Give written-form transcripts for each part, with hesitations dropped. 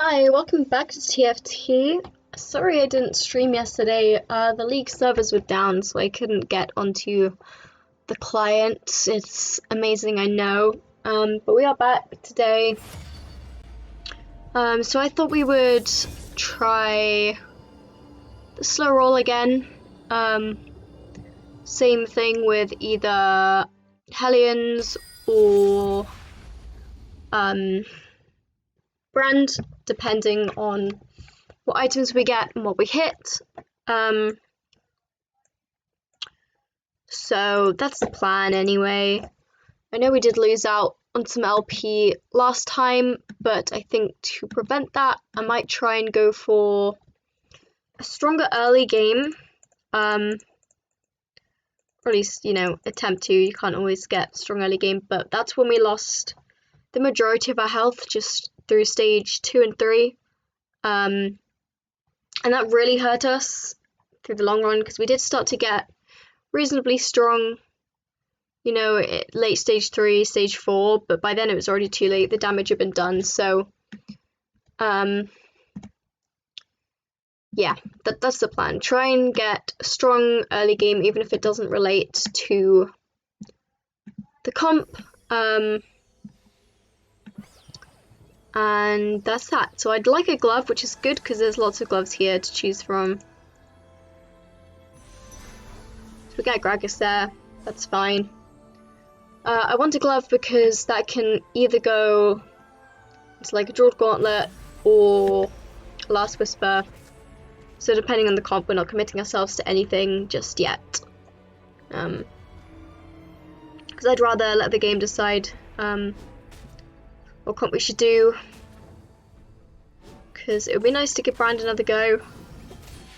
Hi, welcome back to TFT. Sorry I didn't stream yesterday. The league servers were down, so I couldn't get onto the client. It's amazing, I know. But we are back today. So I thought we would try the slow roll again. Same thing with either Hellions or brand, depending on what items we get and what we hit. So that's the plan anyway. I know we did lose out on some LP last time, but I think to prevent that, I might try and go for a stronger early game. Or at least, attempt to. You can't always get strong early game, but that's when we lost the majority of our health just through stage 2 and 3. And that really hurt us through the long run because we did start to get reasonably strong, late stage 3, stage 4, but by then it was already too late. The damage had been done, so yeah, that's the plan. Try and get a strong early game, even if it doesn't relate to the comp. And that's that. So I'd like a glove, which is good because there's lots of gloves here to choose from. So we get Gragas there, that's fine. I want a glove because that can either go into like a Jeweled Gauntlet or Last Whisper. So depending on the comp, we're not committing ourselves to anything just yet. Because I'd rather let the game decide what comp we should do. Because it would be nice to give Brand another go.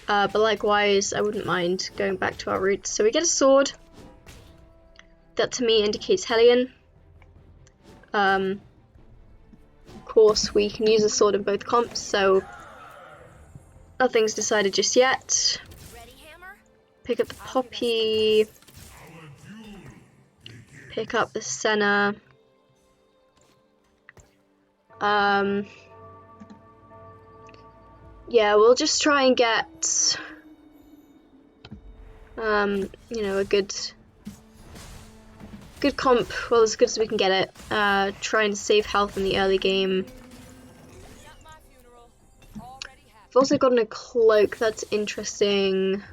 But likewise, I wouldn't mind going back to our roots. So we get a sword. That to me indicates Hellion. Of course, we can use a sword in both comps, so nothing's decided just yet. Pick up the Poppy. Pick up the Senna. Yeah, we'll just try and get, a good comp, well, as good as we can get it. Try and save health in the early game. I've also gotten a cloak, that's interesting.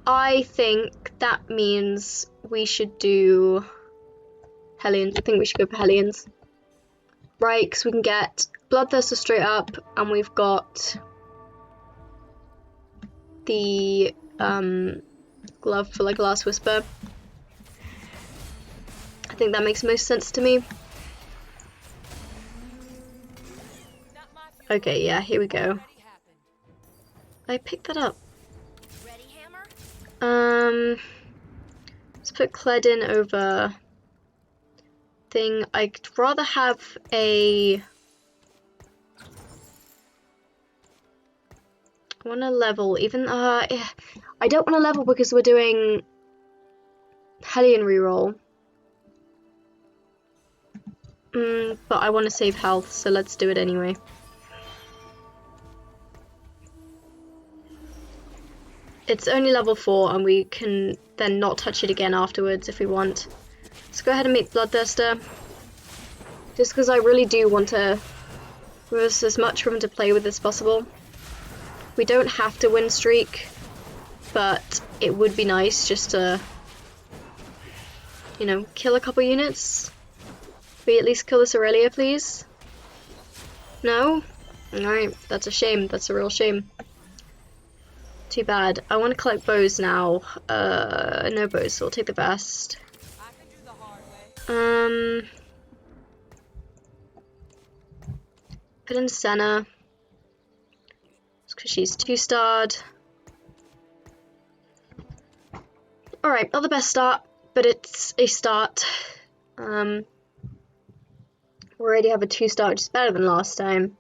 I think that means we should do Hellions. I think we should go for Hellions. Right, because we can get Bloodthirster straight up, and we've got the glove for like Last Whisper. I think that makes most sense to me. Okay, yeah, here we go. I picked that up. Let's put Cledin over thing. I'd rather have a... I want to level, even I don't want to level because we're doing Hellion reroll. But I want to save health, so let's do it anyway. It's only level 4 and we can then not touch it again afterwards if we want. Let's go ahead and make Bloodthirster. Just because I really do want to give us as much room to play with as possible. We don't have to win streak, but it would be nice just to, kill a couple units. We at least kill this Aurelia, please? No? Alright, that's a shame. That's a real shame. Too bad. I want to collect bows now. No bows, so I'll take the vest. Put in Senna. Because she's 2-starred. Alright, not the best start, but it's a start. We already have a 2-star, which is better than last time.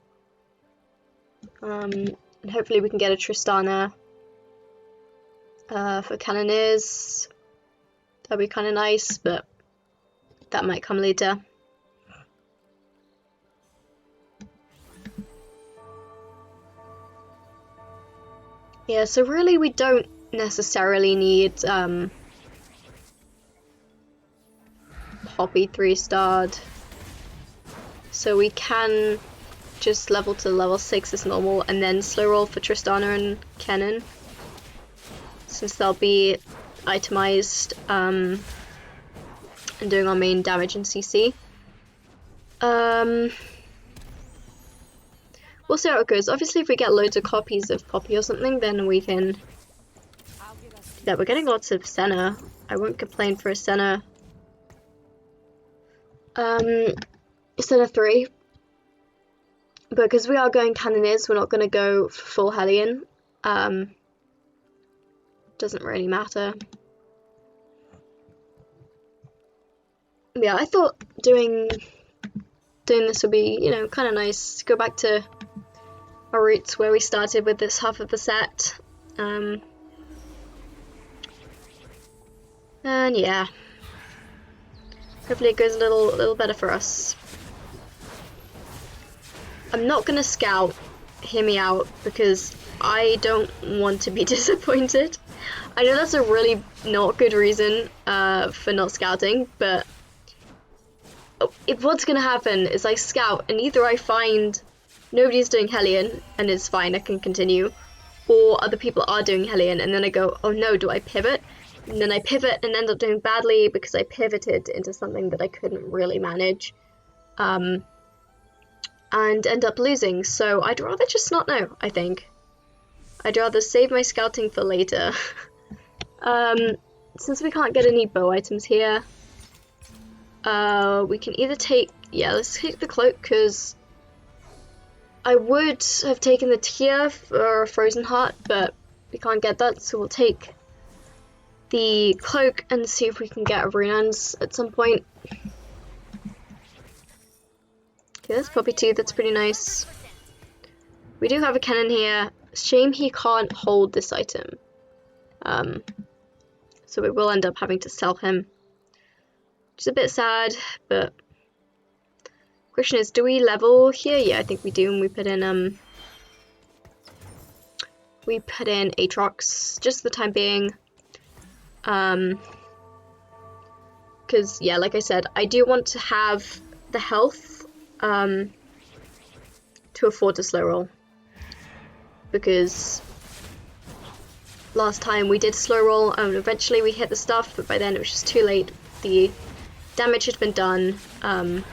And hopefully we can get a Tristana for Cannoneers. That'd be kind of nice, but that might come later. Yeah, so really we don't necessarily need Poppy 3-starred. So we can just level to level 6 as normal and then slow roll for Tristana and Kennen, since they'll be itemized and doing our main damage in CC. We'll see how it goes. Obviously if we get loads of copies of Poppy or something, then we can do that. We're getting lots of Senna. I won't complain for a Senna. Senna 3. But because we are going Cannoneers, we're not going to go full Hellion. Doesn't really matter. Yeah, I thought doing this would be, you know, kind of nice. Go back to our roots where we started with this half of the set. And yeah, hopefully it goes a little better for us. I'm not gonna scout, hear me out, because I don't want to be disappointed. I know that's a really not good reason for not scouting, but if what's gonna happen is I scout and either I find nobody's doing Hellion and it's fine, I can continue, or other people are doing Hellion and then I go, oh no, do I pivot? And then I pivot and end up doing badly because I pivoted into something that I couldn't really manage, and end up losing. So I'd rather just not know, I think. I'd rather save my scouting for later. Since we can't get any bow items here, we can either take, yeah, let's take the cloak, because I would have taken the tear for a frozen heart, but we can't get that, so we'll take the cloak and see if we can get a Runans at some point. Okay, that's Poppy 2, that's pretty nice. We do have a cannon here. Shame he can't hold this item. So we will end up having to sell him. Which is a bit sad, but question is, do we level here? Yeah, I think we do, and we put in Aatrox just for the time being. Because yeah, like I said, I do want to have the health to afford to slow roll, because last time we did slow roll and eventually we hit the stuff, but by then it was just too late. The damage had been done, and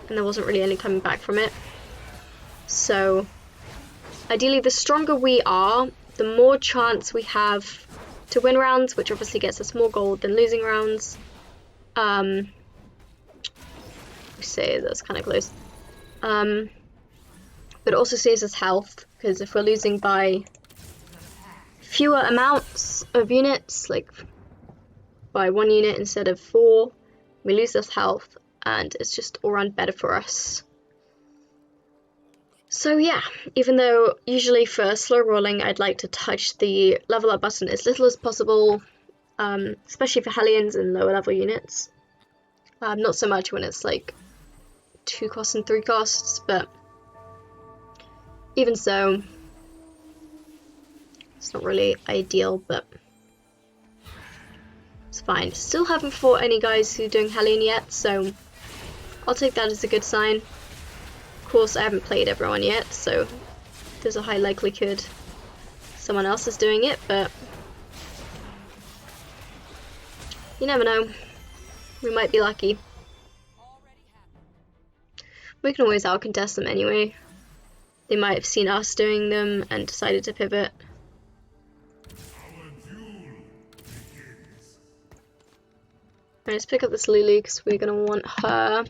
there wasn't really any coming back from it. So ideally, the stronger we are, the more chance we have to win rounds, which obviously gets us more gold than losing rounds. We say that's kind of close. But it also saves us health, because if we're losing by fewer amounts of units, like by 1 unit instead of 4, we lose this health, and it's just all around better for us. So yeah, even though usually for slow rolling I'd like to touch the level up button as little as possible, especially for Hellions and lower level units. Not so much when it's like 2 costs and 3 costs, but even so, it's not really ideal, but it's fine. Still haven't fought any guys who are doing Hellion yet, so I'll take that as a good sign. Of course, I haven't played everyone yet, so there's a high likelihood someone else is doing it, but you never know. We might be lucky. We can always out-contest them anyway. They might have seen us doing them and decided to pivot. Let's pick up this Lulu because we're going to want her.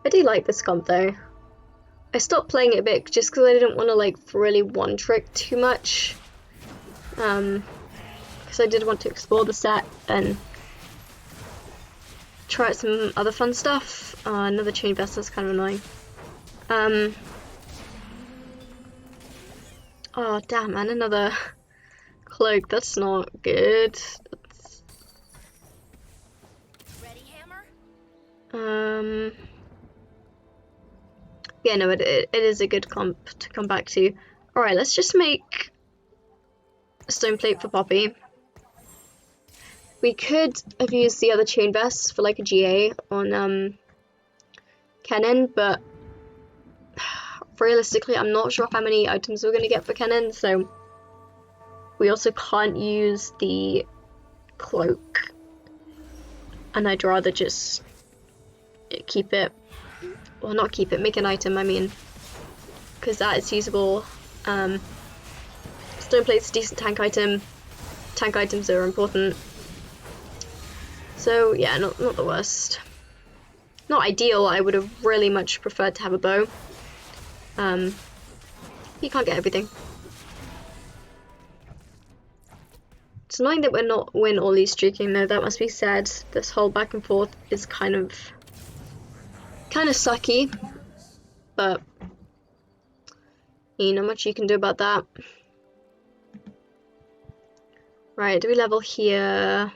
I do like this comp though. I stopped playing it a bit just because I didn't want to like really one trick too much. Because I did want to explore the set and try out some other fun stuff. Another chain vessel is kind of annoying. Oh damn, and another cloak. That's not good. Yeah, no, it is a good comp to come back to. Alright, let's just make a stone plate for Poppy. We could have used the other chain vests for like a GA on Kennen, but realistically I'm not sure how many items we're going to get for Kennen, so we also can't use the cloak, and I'd rather just keep it, well, not keep it, make an item, I mean, because that is usable. Stone plate's a decent tank item. Tank items are important. So yeah, not the worst. Not ideal. I would have really much preferred to have a bow. You can't get everything. It's annoying that we're not win all these streaking though, that must be said. This whole back and forth is kind of sucky, but not much you can do about that. Right, do we level here?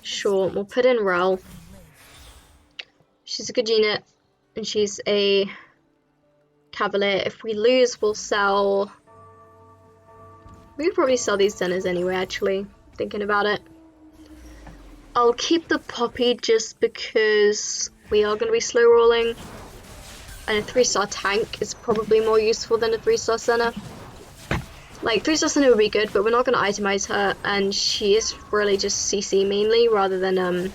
Sure, we'll put in Rel. She's a good unit, and she's a Cavalier. If we lose, we'll sell... We could probably sell these centers anyway, actually, thinking about it. I'll keep the Poppy just because we are going to be slow rolling, and a 3-star tank is probably more useful than a 3-star center. Like, 3-star center would be good, but we're not going to itemize her, and she is really just CC mainly rather than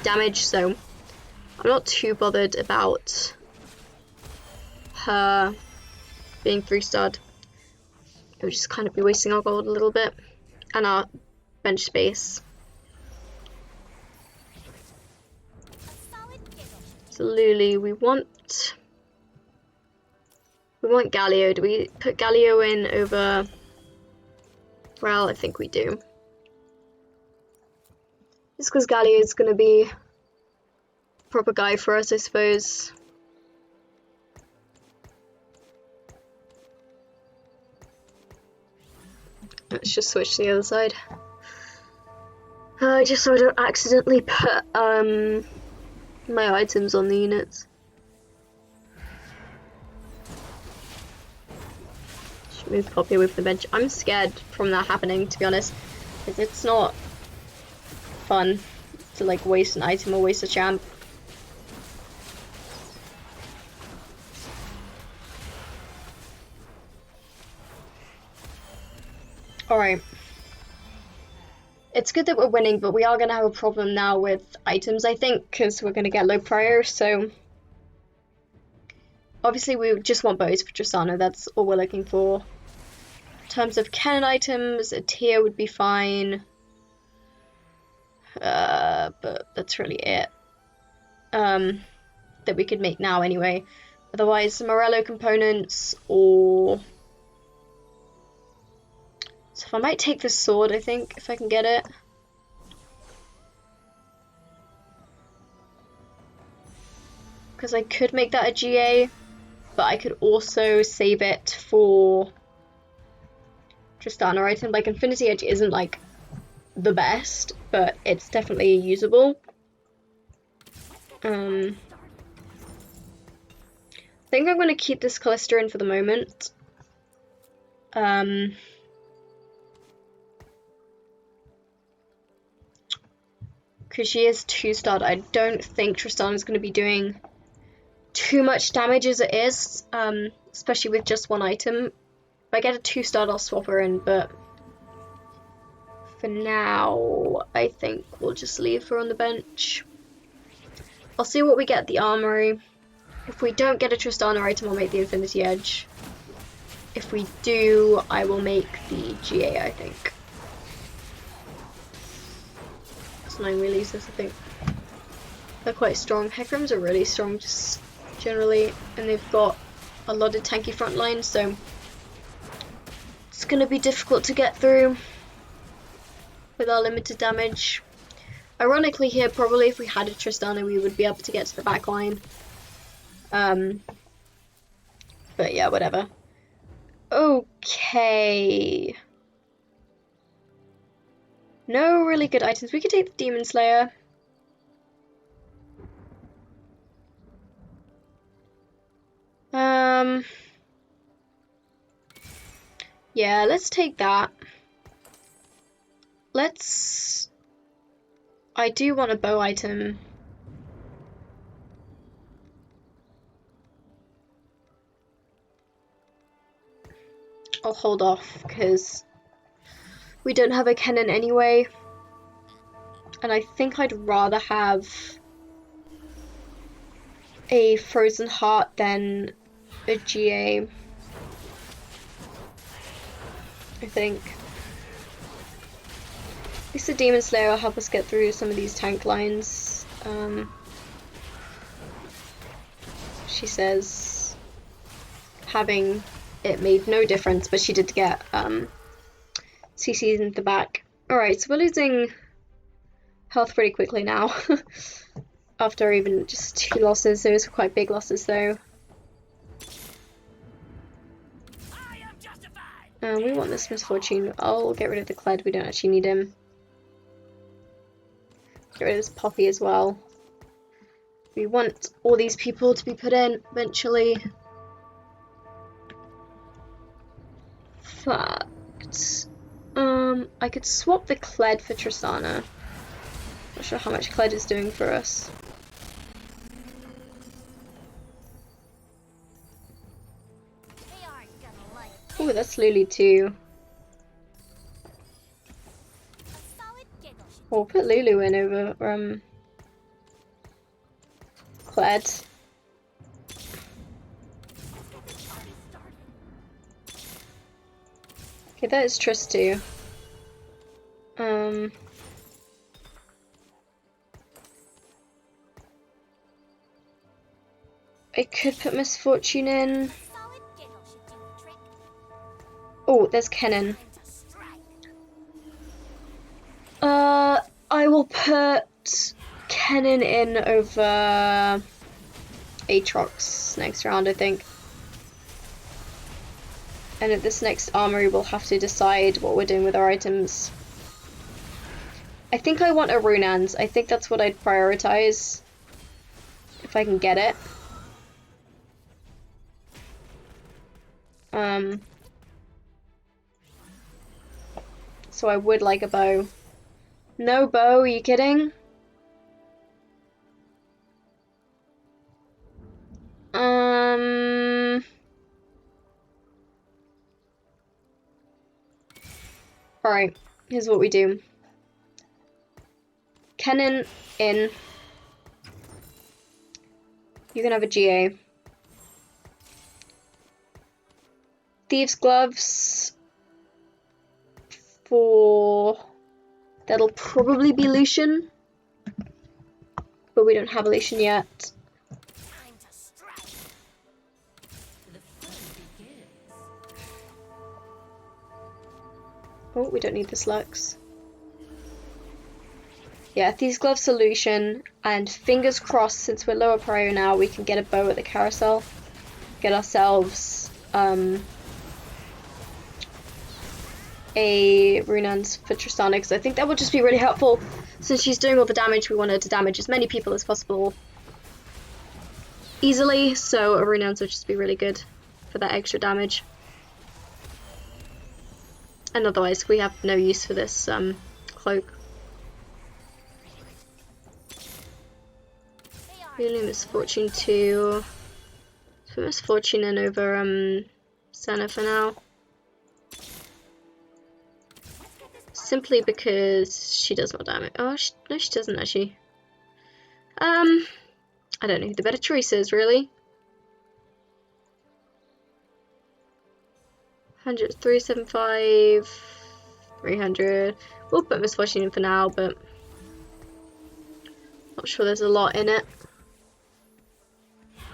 damage, so I'm not too bothered about her being 3-starred. It would just kind of be wasting our gold a little bit, and our bench space. So Luli, we want Galio. Do we put Galio in over... Well, I think we do. Just because Galio is going to be a proper guy for us, I suppose. Let's just switch to the other side. Just so I don't accidentally put my items on the units. Should move Poppy away from the bench. I'm scared from that happening, to be honest, because it's not fun to like waste an item or waste a champ. Alright. It's good that we're winning, but we are going to have a problem now with items, I think, because we're going to get low prior, so... Obviously, we just want bows for Tristana, that's all we're looking for. In terms of cannon items, a tier would be fine. But that's really it. That we could make now anyway. Otherwise, Morello components, or... So if I might take this sword, I think, if I can get it. Because I could make that a GA, but I could also save it for Tristana item. Like, Infinity Edge isn't, like, the best, but it's definitely usable. I think I'm going to keep this Callista in for the moment. Because she is 2-starred, I don't think Tristana is going to be doing too much damage as it is, especially with just one item. If I get a 2-starred, I'll swap her in, but for now, I think we'll just leave her on the bench. I'll see what we get at the armory. If we don't get a Tristana item, I'll make the Infinity Edge. If we do, I will make the GA, I think. 9 releases, I think. They're quite strong. Heckrams are really strong just generally, and they've got a lot of tanky front lines, so it's going to be difficult to get through with our limited damage. Ironically here, probably if we had a Tristana, we would be able to get to the back line. But yeah, whatever. Okay. No really good items. We could take the Demon Slayer. Yeah, let's take that. I do want a bow item. I'll hold off because we don't have a cannon anyway. And I think I'd rather have a Frozen Heart than a GA. I think. At least the Demon Slayer will help us get through some of these tank lines. She says having it made no difference, but she did get CC'd in the back. Alright, so we're losing health pretty quickly now. After even just 2 losses. Those were quite big losses though. We want this Misfortune. I'll get rid of the Kled, we don't actually need him. Get rid of this Poppy as well. We want all these people to be put in eventually. Fact. I could swap the Kled for Tristana. Not sure how much Kled is doing for us. Oh, that's Lulu too. We'll put Lulu in over Kled. Okay, that is Trist too. I could put Misfortune in. Oh, there's Kennen. I will put Kennen in over Aatrox next round, I think. And at this next armory, we'll have to decide what we're doing with our items. I think I want a Runans. I think that's what I'd prioritize. If I can get it. So I would like a bow. No bow, are you kidding? Alright, here's what we do. Kennen in. You can have a GA. Thieves' Gloves for... That'll probably be Lucian. But we don't have a Lucian yet. Oh, we don't need this Lux. Yeah, Thieves' Gloves solution, and fingers crossed, since we're lower prio now, we can get a bow at the carousel. Get ourselves a Runans for Tristana, because I think that would just be really helpful. Since she's doing all the damage, we want her to damage as many people as possible easily, so a Runans would just be really good for that extra damage. And otherwise, we have no use for this cloak. Really Misfortune 2. Put Misfortune in over Senna for now. Simply because she does more damage. Oh, no, she doesn't actually. I don't know who the better choice is, really. 100, 375, 300. We'll put Misfortune in for now, but not sure there's a lot in it.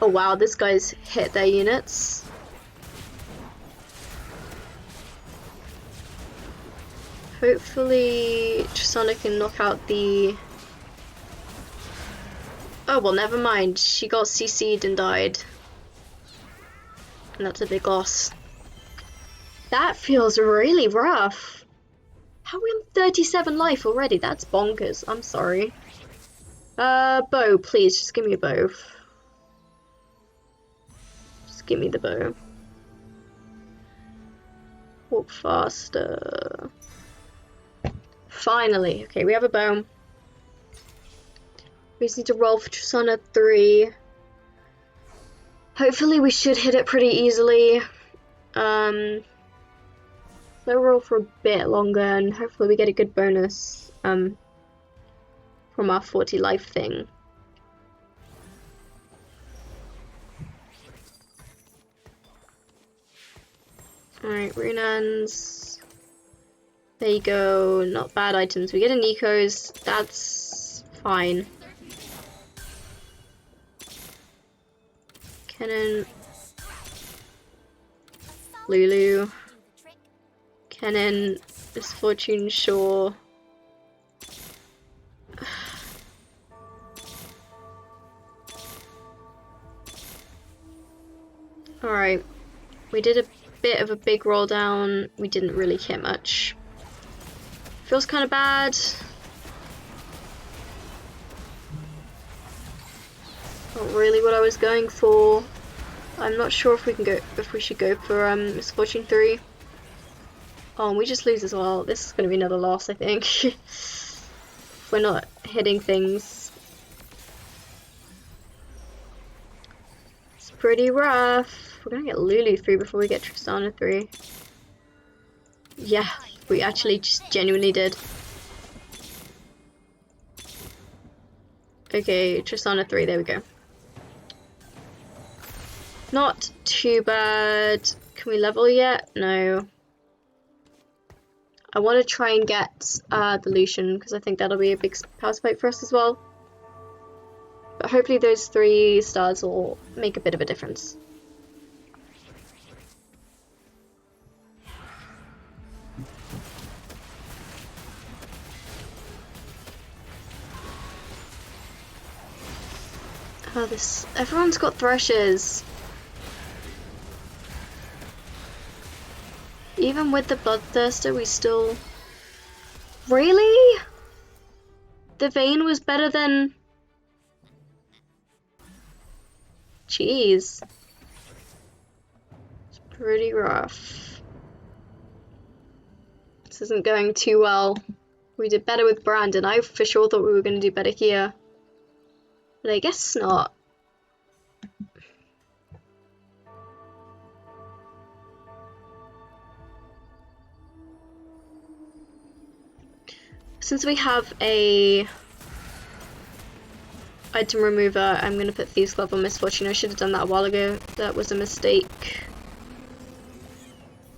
Oh wow, this guy's hit their units. Hopefully Tristana can knock out the... Oh well, never mind. She got CC'd and died. And that's a big loss. That feels really rough. How are we on 37 life already? That's bonkers. I'm sorry. Bow, please. Just give me a bow. Just give me the bow. Walk faster. Finally. Okay, we have a bow. We just need to roll for Tristana 3. Hopefully we should hit it pretty easily. We'll roll for a bit longer and hopefully we get a good bonus from our 40 life thing. Alright, Runans. There you go, not bad items. We get a Nico's, that's fine. Kennen. Lulu. Kennen. Misfortune, sure. Alright, we did a bit of a big roll down. We didn't really hit much. Feels kind of bad. Not really what I was going for. I'm not sure if we should go for Misfortune 3. Oh, and we just lose as well. This is going to be another loss, I think. If we're not hitting things. It's pretty rough. We're going to get Lulu 3 before we get Tristana 3. Yeah, we actually just genuinely did. Okay, Tristana 3, there we go. Not too bad. Can we level yet? No. I want to try and get the Lucian because I think that'll be a big power spike for us as well. But hopefully those 3 stars will make a bit of a difference. Oh, everyone's got threshers. Even with the Bloodthirster, we still... Really? The Vayne was better than... Jeez. It's pretty rough. This isn't going too well. We did better with Brandon. I for sure thought we were going to do better here. But I guess not. Since we have a item remover, I'm going to put Thieves Glove on Misfortune. I should have done that a while ago. That was a mistake.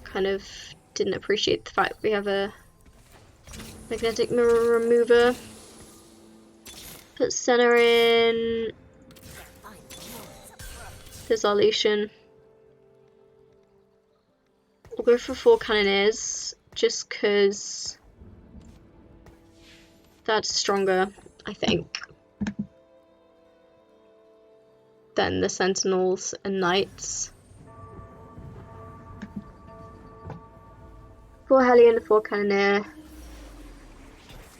Kind of didn't appreciate the fact we have a magnetic mirror remover. Put Senna in. There's our Lucian. We'll go for 4 Cannoneers, just because that's stronger, I think, than the Sentinels and Knights. 4 Hellion, 4 Cannoneer.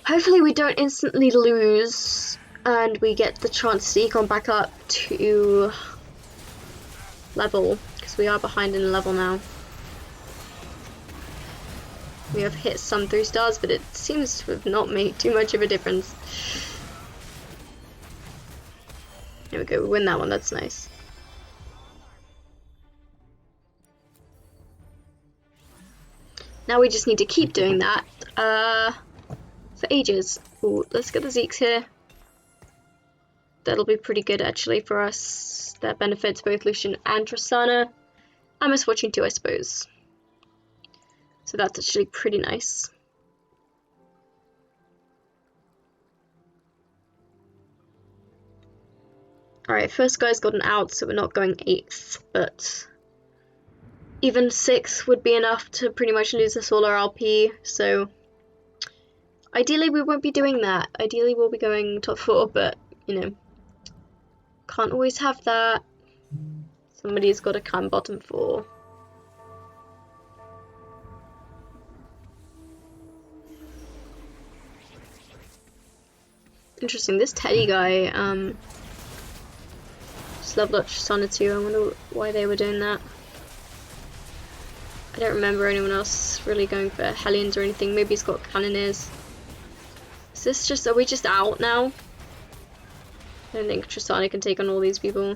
Hopefully we don't instantly lose and we get the chance to econ back up to level, because we are behind in level now. We have hit some 3 stars, but it seems to have not made too much of a difference. There we go, we win that one, that's nice. Now we just need to keep doing that for ages. Ooh, let's get the Zeeks here. That'll be pretty good actually for us. That benefits both Lucian and Tristana. And Misfortune too, I suppose. So that's actually pretty nice. Alright, first guy's got an out, so we're not going 8th, but even 6th would be enough to pretty much lose us all our LP, so ideally we won't be doing that. Ideally we'll be going top 4, but, you know, can't always have that. Somebody's got to come bottom 4. Interesting. This Teddy guy, just leveled up Tristana too. I wonder why they were doing that. I don't remember anyone else really going for Hellions or anything. Maybe he's got Cannoneers. Is this just, are we just out now? I don't think Tristana can take on all these people.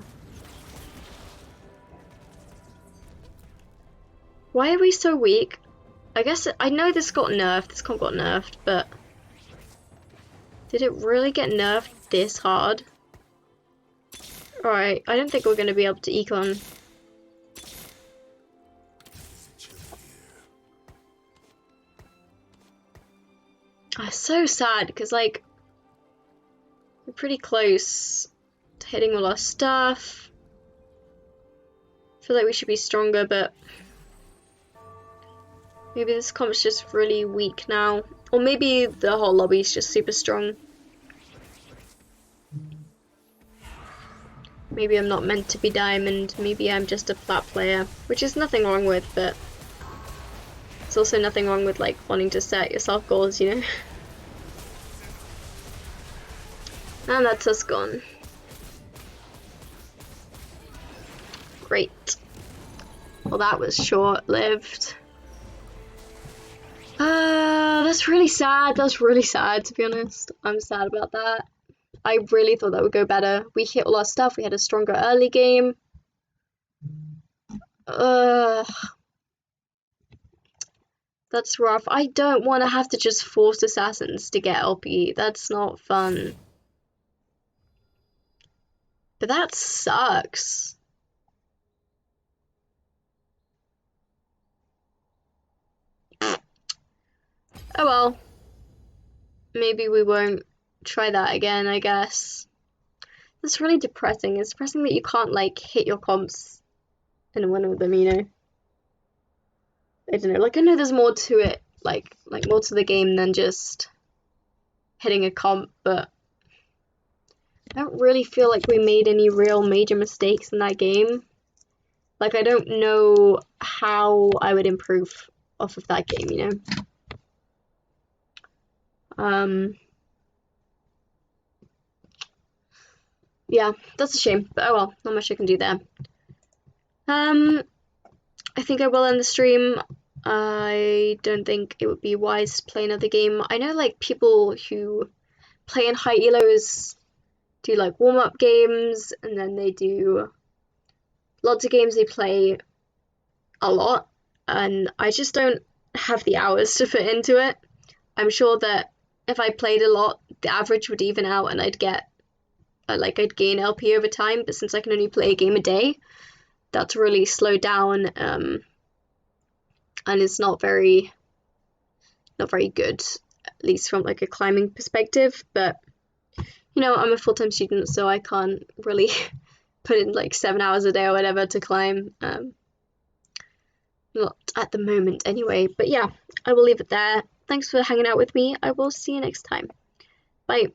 Why are we so weak? I guess, I know this got nerfed, this comp got nerfed, but did it really get nerfed this hard? Alright, I don't think we're going to be able to econ. Oh, so sad, because like, we're pretty close to hitting all our stuff. I feel like we should be stronger, but maybe this comp's just really weak now. Or maybe the whole lobby's just super strong. Maybe I'm not meant to be diamond, maybe I'm just a plat player, which is nothing wrong with, but it's also nothing wrong with like wanting to set yourself goals, you know? And that's us gone. Great. Well, that was short-lived. That's really sad. That's really sad, to be honest. I'm sad about that. I really thought that would go better. We hit all our stuff. We had a stronger early game. That's rough. I don't want to have to just force assassins to get LP. That's not fun. But that sucks. Oh well. Maybe we won't try that again, I guess. That's really depressing. It's depressing that you can't like hit your comps and win with them, you know? I don't know, like I know there's more to it, like more to the game than just hitting a comp, but I don't really feel like we made any real major mistakes in that game. Like I don't know how I would improve off of that game, you know? Yeah, that's a shame, but oh well, not much I can do there. I think I will end the stream. I don't think it would be wise to play another game. I know like people who play in high elos do like warm-up games, and then they do lots of games they play a lot, and I just don't have the hours to fit into it. I'm sure that if I played a lot, the average would even out and I'd get I'd gain LP over time, but since I can only play a game a day, that's really slowed down, and it's not very good, at least from like a climbing perspective. But you know, I'm a full-time student, so I can't really put in like 7 hours a day or whatever to climb, not at the moment anyway. But yeah, I will leave it there. Thanks for hanging out with me. I will see you next time. Bye.